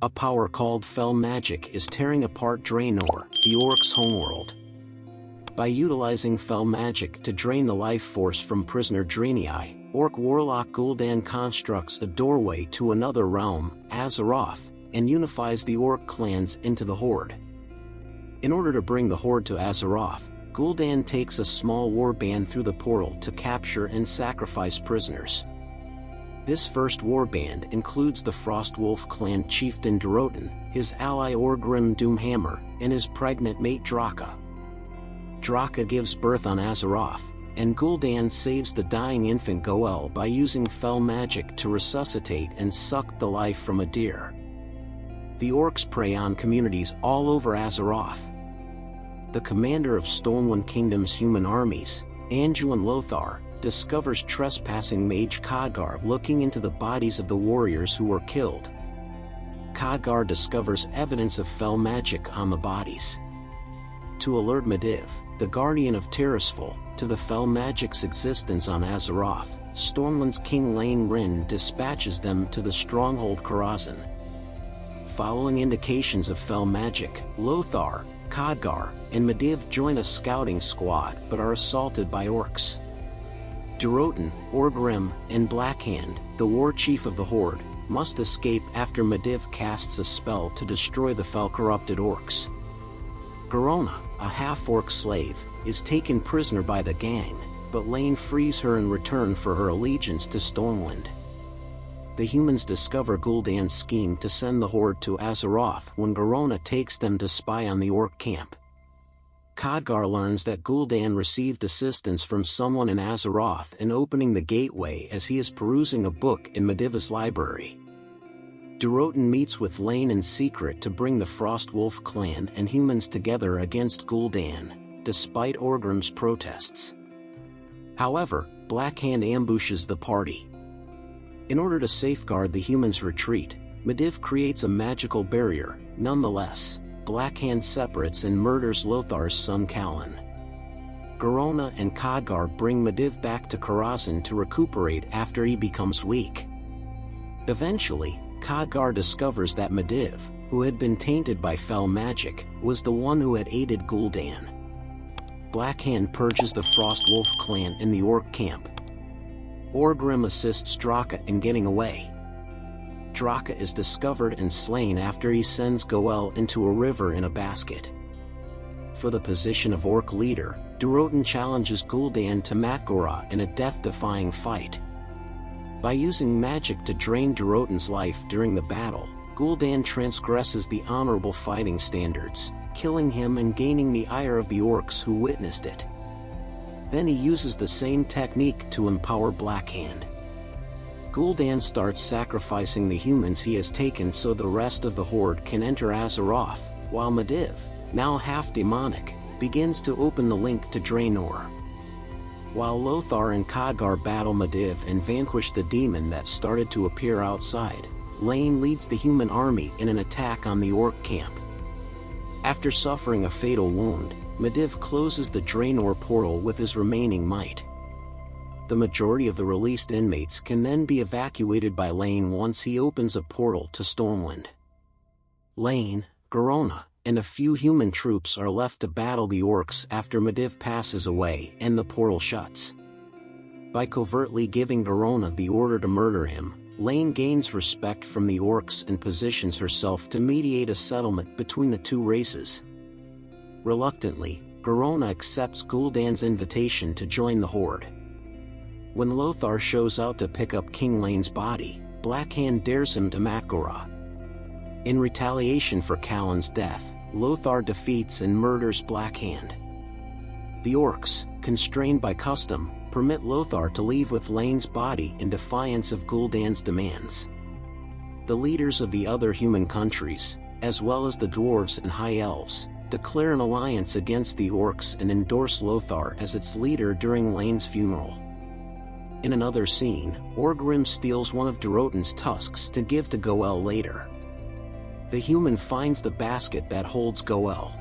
A power called Fell Magic is tearing apart Draenor, the Orcs' homeworld. By utilizing Fell Magic to drain the life force from prisoner Draenei, Orc warlock Gul'dan constructs a doorway to another realm, Azeroth, and unifies the Orc clans into the Horde. In order to bring the Horde to Azeroth, Gul'dan takes a small warband through the portal to capture and sacrifice prisoners. This first warband includes the Frostwolf clan chieftain Durotan, his ally Orgrim Doomhammer, and his pregnant mate Draka. Draka gives birth on Azeroth, and Gul'dan saves the dying infant Goel by using Fell Magic to resuscitate and suck the life from a deer. The Orcs prey on communities all over Azeroth. The commander of Stormwind Kingdom's human armies, Anduin Lothar, discovers trespassing mage Khadgar looking into the bodies of the warriors who were killed. Khadgar discovers evidence of Fell Magic on the bodies. To alert Medivh, the guardian of Tirisfal, to the Fell Magic's existence on Azeroth, Stormwind's King Lane Rin dispatches them to the stronghold Karazhan. Following indications of Fell Magic, Lothar, Khadgar, and Medivh join a scouting squad but are assaulted by Orcs. Durotan, Orgrim, and Blackhand, the war chief of the Horde, must escape after Medivh casts a spell to destroy the Fell-corrupted Orcs. Garona, a half-orc slave, is taken prisoner by the gang, but Lane frees her in return for her allegiance to Stormwind. The humans discover Gul'dan's scheme to send the Horde to Azeroth when Garona takes them to spy on the Orc camp. Khadgar learns that Gul'dan received assistance from someone in Azeroth in opening the gateway as he is perusing a book in Medivh's library. Durotan meets with Lane in secret to bring the Frostwolf clan and humans together against Gul'dan, despite Orgrim's protests. However, Blackhand ambushes the party. In order to safeguard the humans' retreat, Medivh creates a magical barrier. Nonetheless, Blackhand separates and murders Lothar's son Callan. Garona and Khadgar bring Medivh back to Karazhan to recuperate after he becomes weak. Eventually, Khadgar discovers that Medivh, who had been tainted by Fell Magic, was the one who had aided Gul'dan. Blackhand purges the Frostwolf clan in the Orc camp. Orgrim assists Draka in getting away. Draka is discovered and slain after he sends Goel into a river in a basket. For the position of Orc leader, Durotan challenges Gul'dan to Matgora in a death-defying fight. By using magic to drain Durotan's life during the battle, Gul'dan transgresses the honorable fighting standards, killing him and gaining the ire of the Orcs who witnessed it. Then he uses the same technique to empower Blackhand. Gul'dan starts sacrificing the humans he has taken so the rest of the Horde can enter Azeroth, while Medivh, now half-demonic, begins to open the link to Draenor. While Lothar and Khadgar battle Medivh and vanquish the demon that started to appear outside, Lane leads the human army in an attack on the Orc camp. After suffering a fatal wound, Medivh closes the Draenor portal with his remaining might. The majority of the released inmates can then be evacuated by Lane once he opens a portal to Stormwind. Lane, Garona, and a few human troops are left to battle the Orcs after Medivh passes away and the portal shuts. By covertly giving Garona the order to murder him, Lane gains respect from the Orcs and positions herself to mediate a settlement between the two races. Reluctantly, Garona accepts Gul'dan's invitation to join the Horde. When Lothar shows out to pick up King Lane's body, Blackhand dares him to Matgora. In retaliation for Callan's death, Lothar defeats and murders Blackhand. The Orcs, constrained by custom, permit Lothar to leave with Lane's body in defiance of Gul'dan's demands. The leaders of the other human countries, as well as the dwarves and high elves, declare an alliance against the Orcs and endorse Lothar as its leader during Lane's funeral. In another scene, Orgrim steals one of Durotan's tusks to give to Goel later. The human finds the basket that holds Goel.